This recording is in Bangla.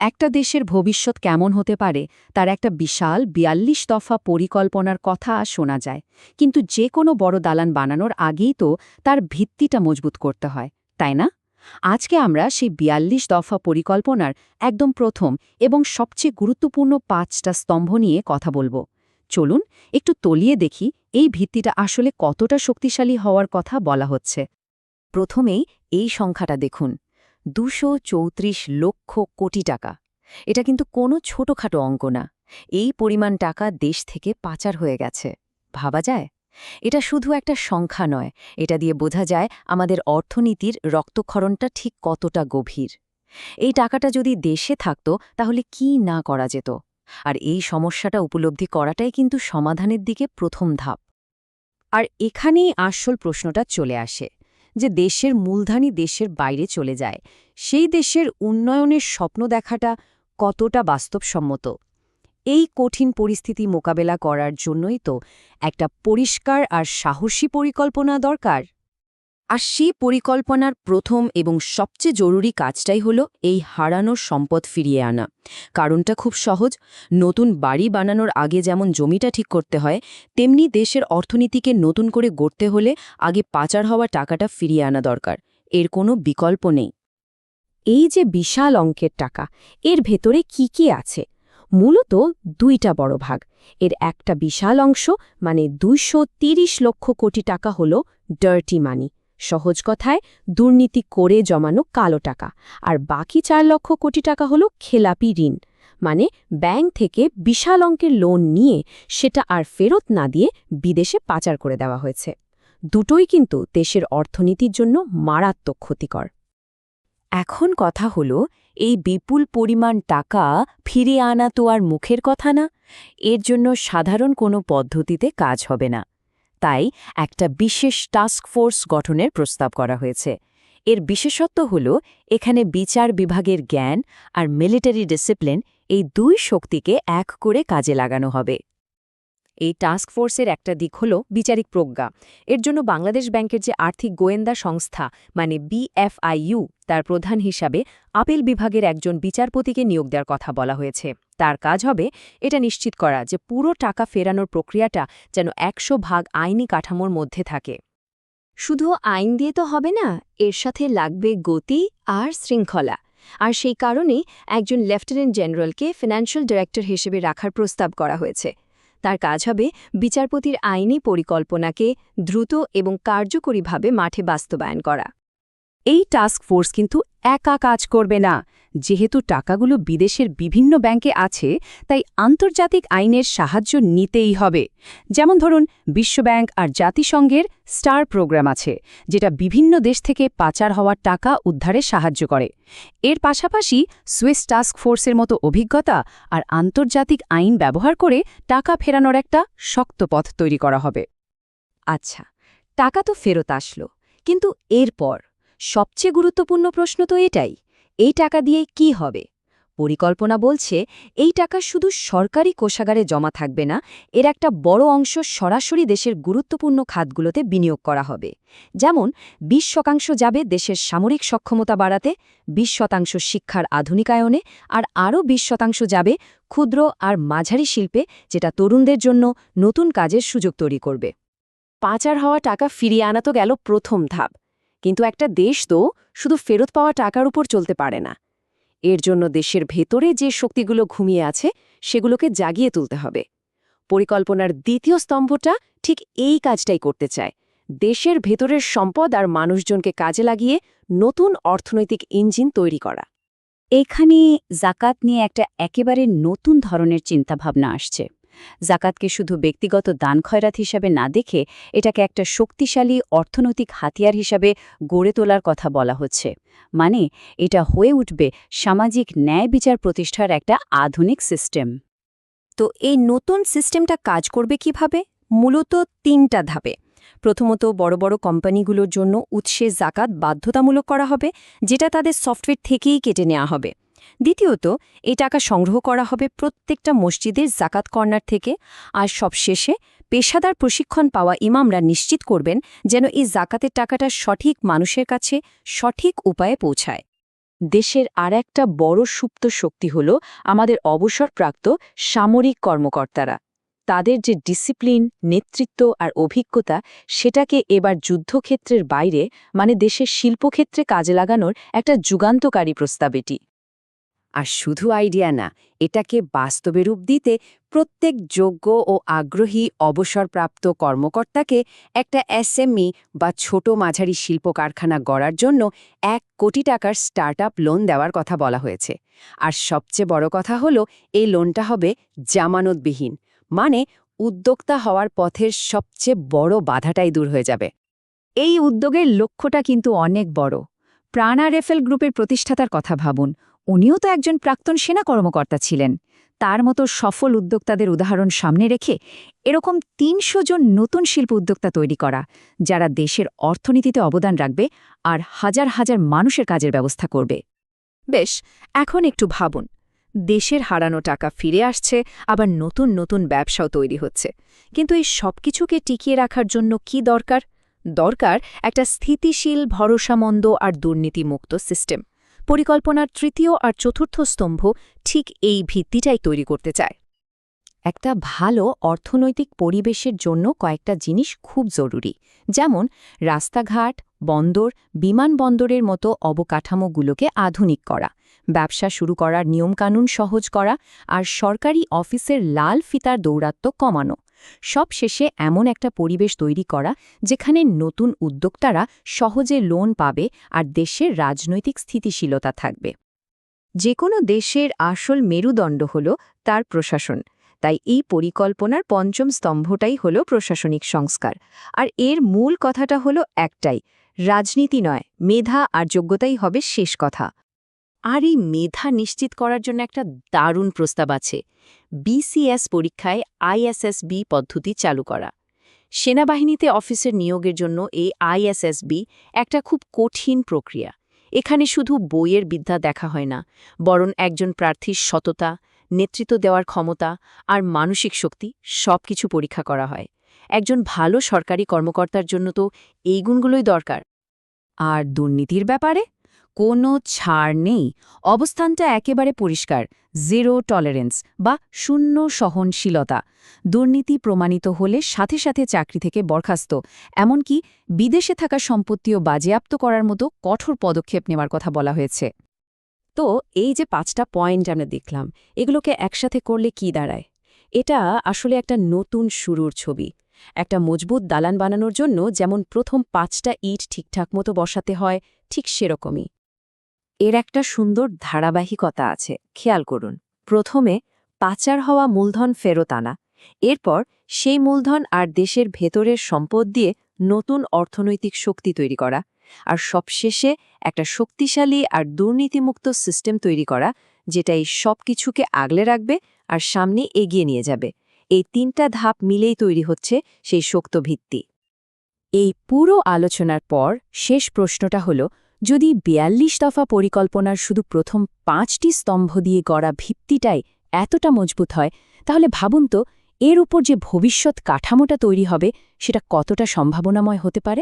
একটা দেশের ভবিষ্যৎ কেমন হতে পারে তার একটা বিশাল ৪২ দফা পরিকল্পনার কথা শোনা যায়, কিন্তু যে কোনো বড় দালান বানানোর আগেই তো তার ভিত্তিটা মজবুত করতে হয়, তাই না? আজকে আমরা সেই ৪২ দফা পরিকল্পনার একদম প্রথম এবং সবচেয়ে গুরুত্বপূর্ণ ৫টা স্তম্ভ নিয়ে কথা বলবো। চলুন একটু তলিয়ে দেখি এই ভিত্তিটা আসলে কতটা শক্তিশালী হওয়ার কথা বলা হচ্ছে। প্রথমেই এই সংখ্যাটা দেখুন, ২৩৪ লক্ষ কোটি টাকা। এটা কিন্তু কোনো ছোটখাটো অঙ্ক না। এই পরিমাণ টাকা দেশ থেকে পাচার হয়ে গেছে। ভাবা যায়? এটা শুধু একটা সংখ্যা নয়, এটা দিয়ে বোঝা যায় আমাদের অর্থনীতির রক্তক্ষরণটা ঠিক কতটা গভীর। এই টাকাটা যদি দেশে থাকত তাহলে কি না করা যেত? আর এই সমস্যাটা উপলব্ধি করাটাই কিন্তু সমাধানের দিকে প্রথম ধাপ। আর এখানেই আসল প্রশ্নটা চলে আসে, যে দেশের মূলধনী দেশের বাইরে চলে যায়, সেই দেশের উন্নয়নের স্বপ্ন দেখাটা কতটা বাস্তবসম্মত? এই কঠিন পরিস্থিতি মোকাবেলা করার জন্যই তো একটা পরিষ্কার আর সাহসী পরিকল্পনা দরকার। আর সেই পরিকল্পনার প্রথম এবং সবচেয়ে জরুরি কাজটাই হলো এই হারানো সম্পদ ফিরিয়ে আনা। কারণটা খুব সহজ। নতুন বাড়ি বানানোর আগে যেমন জমিটা ঠিক করতে হয়, তেমনি দেশের অর্থনীতিকে নতুন করে গড়তে হলে আগে পাচার হওয়া টাকাটা ফিরিয়ে আনা দরকার। এর কোনো বিকল্প নেই। এই যে বিশাল অঙ্কের টাকা, এর ভেতরে কি আছে? মূলত দুইটা বড় ভাগ। এর একটা বিশাল অংশ, মানে ২৩০ লক্ষ কোটি টাকা হল ডার্টি মানি, সহজ কথায় দুর্নীতি করে জমানো কালো টাকা। আর বাকি ৪ লক্ষ কোটি টাকা হল খেলাপি ঋণ, মানে ব্যাংক থেকে বিশাল অঙ্কের লোন নিয়ে সেটা আর ফেরত না দিয়ে বিদেশে পাচার করে দেওয়া হয়েছে। দুটোই কিন্তু দেশের অর্থনীতির জন্য মারাত্মক ক্ষতিকর। এখন কথা হলো, এই বিপুল পরিমাণ টাকা ফিরিয়ে আনা তো আর মুখের কথা না। এর জন্য সাধারণ কোনো পদ্ধতিতে কাজ হবে না। তাই একটা বিশেষ টাস্ক ফোর্স গঠনের প্রস্তাব করা হয়েছে। এর বিশেষত্ব হল, এখানে বিচার বিভাগের জ্ঞান আর মিলিটারি ডিসিপ্লিন, এই দুই শক্তিকে এক করে কাজে লাগানো হবে। এই টাস্ক ফোর্সের একটা দিক হল বিচারিক প্রজ্ঞা। এর জন্য বাংলাদেশ ব্যাংকের যে আর্থিক গোয়েন্দা সংস্থা, মানে BFIU, তার প্রধান হিসাবে আপিল বিভাগের একজন বিচারপতিকে নিয়োগ দেওয়ার কথা বলা হয়েছে। তার কাজ হবে এটা নিশ্চিত করা যে পুরো টাকা ফেরানোর প্রক্রিয়াটা যেন ১০০ ভাগ আইনি কাঠামোর মধ্যে থাকে। শুধু আইন দিয়ে তো হবে না, এর সাথে লাগবে গতি আর শৃঙ্খলা। আর সেই কারণেই একজন লেফটেন্যান্ট জেনারেলকে ফিনান্সিয়াল ডাইরেক্টর হিসেবে রাখার প্রস্তাব করা হয়েছে। তার কাজ হবে বিচারপতির আইনি পরিকল্পনাকে দ্রুত এবং কার্যকরীভাবে মাঠে বাস্তবায়ন করা। এই টাস্ক ফোর্স কিন্তু একা কাজ করবে না। যেহেতু টাকাগুলো বিদেশের বিভিন্ন ব্যাংকে আছে, তাই আন্তর্জাতিক আইনের সাহায্য নিতেই হবে। যেমন ধরুন, বিশ্বব্যাংক আর জাতিসংঘের স্টার প্রোগ্রাম আছে, যেটা বিভিন্ন দেশ থেকে পাচার হওয়ার টাকা উদ্ধারে সাহায্য করে। এর পাশাপাশি সুইস টাস্ক ফোর্সের মতো অভিজ্ঞতা আর আন্তর্জাতিক আইন ব্যবহার করে টাকা ফেরানোর একটা শক্ত পথ তৈরি করা হবে। আচ্ছা, টাকা তো ফেরত আসলো, কিন্তু এরপর সবচেয়ে গুরুত্বপূর্ণ প্রশ্ন তো এটাই, এই টাকা দিয়ে কি হবে? পরিকল্পনা বলছে এই টাকা শুধু সরকারি কোষাগারে জমা থাকবে না, এর একটা বড় অংশ সরাসরি দেশের গুরুত্বপূর্ণ খাতগুলোতে বিনিয়োগ করা হবে। যেমন ২০% যাবে দেশের সামরিক সক্ষমতা বাড়াতে, ২০% শিক্ষার আধুনিকায়নে, আর আরও ২০% যাবে ক্ষুদ্র আর মাঝারি শিল্পে, যেটা তরুণদের জন্য নতুন কাজের সুযোগ তৈরি করবে। পাচার হওয়া টাকা ফিরিয়ে আনা তো গেল প্রথম ধাপ, কিন্তু একটা দেশ তো শুধু ফেরত পাওয়া টাকার উপর চলতে পারে না। এর জন্য দেশের ভেতরে যে শক্তিগুলো ঘুমিয়ে আছে সেগুলোকে জাগিয়ে তুলতে হবে। পরিকল্পনার দ্বিতীয় স্তম্ভটা ঠিক এই কাজটাই করতে চায়, দেশের ভেতরের সম্পদ আর মানুষজনকে কাজে লাগিয়ে নতুন অর্থনৈতিক ইঞ্জিন তৈরি করা। এখানে জাকাত নিয়ে একটা একেবারে নতুন ধরনের চিন্তাভাবনা আসছে। জাকাতকে শুধু ব্যক্তিগত দান খয়রাত হিসাবে না দেখে এটাকে একটা শক্তিশালী অর্থনৈতিক হাতিয়ার হিসাবে গড়ে তোলার কথা বলা হচ্ছে। মানে এটা হয়ে উঠবে সামাজিক ন্যায় বিচার প্রতিষ্ঠার একটা আধুনিক সিস্টেম। তো এই নতুন সিস্টেমটা কাজ করবে কিভাবে? মূলত ৩টা ধাপে। প্রথমত, বড় বড় কোম্পানিগুলোর জন্য উৎসে জাকাত বাধ্যতামূলক করা হবে, যেটা তাদের সফটওয়্যার থেকেই কেটে নেওয়া হবে। দ্বিতীয়ত, এই টাকা সংগ্রহ করা হবে প্রত্যেকটা মসজিদের জাকাত কর্নার থেকে। আর সবশেষে, পেশাদার প্রশিক্ষণ পাওয়া ইমামরা নিশ্চিত করবেন যেন এই জাকাতের টাকাটা সঠিক মানুষের কাছে সঠিক উপায়ে পৌঁছায়। দেশের আর একটা বড় সুপ্ত শক্তি হল আমাদের অবসরপ্রাপ্ত সামরিক কর্মকর্তারা। তাদের যে ডিসিপ্লিন, নেতৃত্ব আর অভিজ্ঞতা, সেটাকে এবার যুদ্ধক্ষেত্রের বাইরে মানে দেশের শিল্পক্ষেত্রে কাজে লাগানোর একটা যুগান্তকারী প্রস্তাব এটি। আর শুধু আইডিয়া না, এটাকে বাস্তবে রূপ দিতে প্রত্যেক যোগ্য ও আগ্রহী অবসরপ্রাপ্ত কর্মকর্তাকে একটা এসএমই বা ছোট মাঝারি শিল্প কারখানা গড়ার জন্য 1 কোটি টাকার স্টার্টআপ লোন দেওয়ার কথা বলা হয়েছে। আর সবচেয়ে বড় কথা হলো, এই লোনটা হবে জামানতবিহীন, মানে উদ্যোক্তা হওয়ার পথের সবচেয়ে বড় বাধাটাই দূর হয়ে যাবে। এই উদ্যোগের লক্ষ্যটা কিন্তু অনেক বড়। প্রাণা রেফেল গ্রুপের প্রতিষ্ঠাতার কথা ভাবুন, উনিও তো একজন প্রাক্তন সেনা কর্মকর্তা ছিলেন। তার মতো সফল উদ্যোক্তাদের উদাহরণ সামনে রেখে এরকম ৩০০ জন নতুন শিল্প উদ্যোক্তা তৈরি করা, যারা দেশের অর্থনীতিতে অবদান রাখবে আর হাজার হাজার মানুষের কাজের ব্যবস্থা করবে। বেশ, এখন একটু ভাবুন, দেশের হারানো টাকা ফিরে আসছে, আবার নতুন নতুন ব্যবসাও তৈরি হচ্ছে। কিন্তু এই সবকিছুকে টিকিয়ে রাখার জন্য কি দরকার? দরকার একটা স্থিতিশীল, ভরসামন্দ আর দুর্নীতিমুক্ত সিস্টেম। পরিকল্পনার তৃতীয় আর চতুর্থ স্তম্ভ ঠিক এই ভিত্তিটাই তৈরি করতে চায়। একটা ভালো অর্থনৈতিক পরিবেশের জন্য কয়েকটা জিনিস খুব জরুরি, যেমন রাস্তাঘাট, বন্দর, বিমানবন্দরের মতো অবকাঠামোগুলোকে আধুনিক করা, ব্যবসা শুরু করার নিয়মকানুন সহজ করা, আর সরকারি অফিসের লাল ফিতার দৌরাত্ম্য কমানো। সব শেষে এমন একটা পরিবেশ তৈরি করা যেখানে নতুন উদ্যোক্তারা সহজে লোন পাবে আর দেশের রাজনৈতিক স্থিতিশীলতা থাকবে। যে কোনো দেশের আসল মেরুদণ্ড হল তার প্রশাসন। তাই এই পরিকল্পনার পঞ্চম স্তম্ভটাই হল প্রশাসনিক সংস্কার। আর এর মূল কথাটা হল একটাই, রাজনীতি নয়, মেধা আর যোগ্যতাই হবে শেষ কথা। আর এই মেধা নিশ্চিত করার জন্য একটা দারুণ প্রস্তাব আছে, বিসিএস পরীক্ষায় আইএসএসবি পদ্ধতি চালু করা। সেনাবাহিনীতে অফিসের নিয়োগের জন্য এই আইএসএসবি একটা খুব কঠিন প্রক্রিয়া। এখানে শুধু বইয়ের বিদ্যা দেখা হয় না, বরং একজন প্রার্থীর সততা, নেতৃত্ব দেওয়ার ক্ষমতা আর মানসিক শক্তি সবকিছু পরীক্ষা করা হয়। একজন ভালো সরকারি কর্মকর্তার জন্য তো এই গুণগুলোই দরকার। আর দুর্নীতির ব্যাপারে কোনো ছাড় নেই। অবস্থানটা একেবারে পরিষ্কার, জিরো টলারেন্স বা শূন্য সহনশীলতা। দুর্নীতি প্রমাণিত হলে সাথে সাথে চাকরি থেকে বরখাস্ত, এমনকি বিদেশে থাকা সম্পত্তিও বাজেয়াপ্ত করার মতো কঠোর পদক্ষেপ নেওয়ার কথা বলা হয়েছে। তো এই যে 5টা পয়েন্ট আমরা দেখলাম, এগুলোকে একসাথে করলে কি দাঁড়ায়? এটা আসলে একটা নতুন শুরুর ছবি। একটা মজবুত দালান বানানোর জন্য যেমন প্রথম 5টা ইট ঠিকঠাক মতো বসাতে হয়, ঠিক সেরকমই। এর একটা সুন্দর ধারাবাহিকতা আছে, খেয়াল করুন। প্রথমে পাচার হওয়া মূলধন ফেরত আনা, এরপর সেই মূলধন আর দেশের ভেতরের সম্পদ দিয়ে নতুন অর্থনৈতিক শক্তি তৈরি করা, আর সবশেষে একটা শক্তিশালী আর দুর্নীতিমুক্ত সিস্টেম তৈরি করা, যেটা এই সব কিছুকে আগলে রাখবে আর সামনে এগিয়ে নিয়ে যাবে। এই 3টা ধাপ মিলেই তৈরি হচ্ছে সেই শক্ত ভিত্তি। এই পুরো আলোচনার পর শেষ প্রশ্নটা হলো, যদি 42 দফা পরিকল্পনার শুধু প্রথম 5টি স্তম্ভ দিয়ে গড়া ভিত্তিটাই এতটা মজবুত হয়, তাহলে ভাবুন তো এর উপর যে ভবিষ্যৎ কাঠামোটা তৈরি হবে সেটা কতটা সম্ভাবনাময় হতে পারে।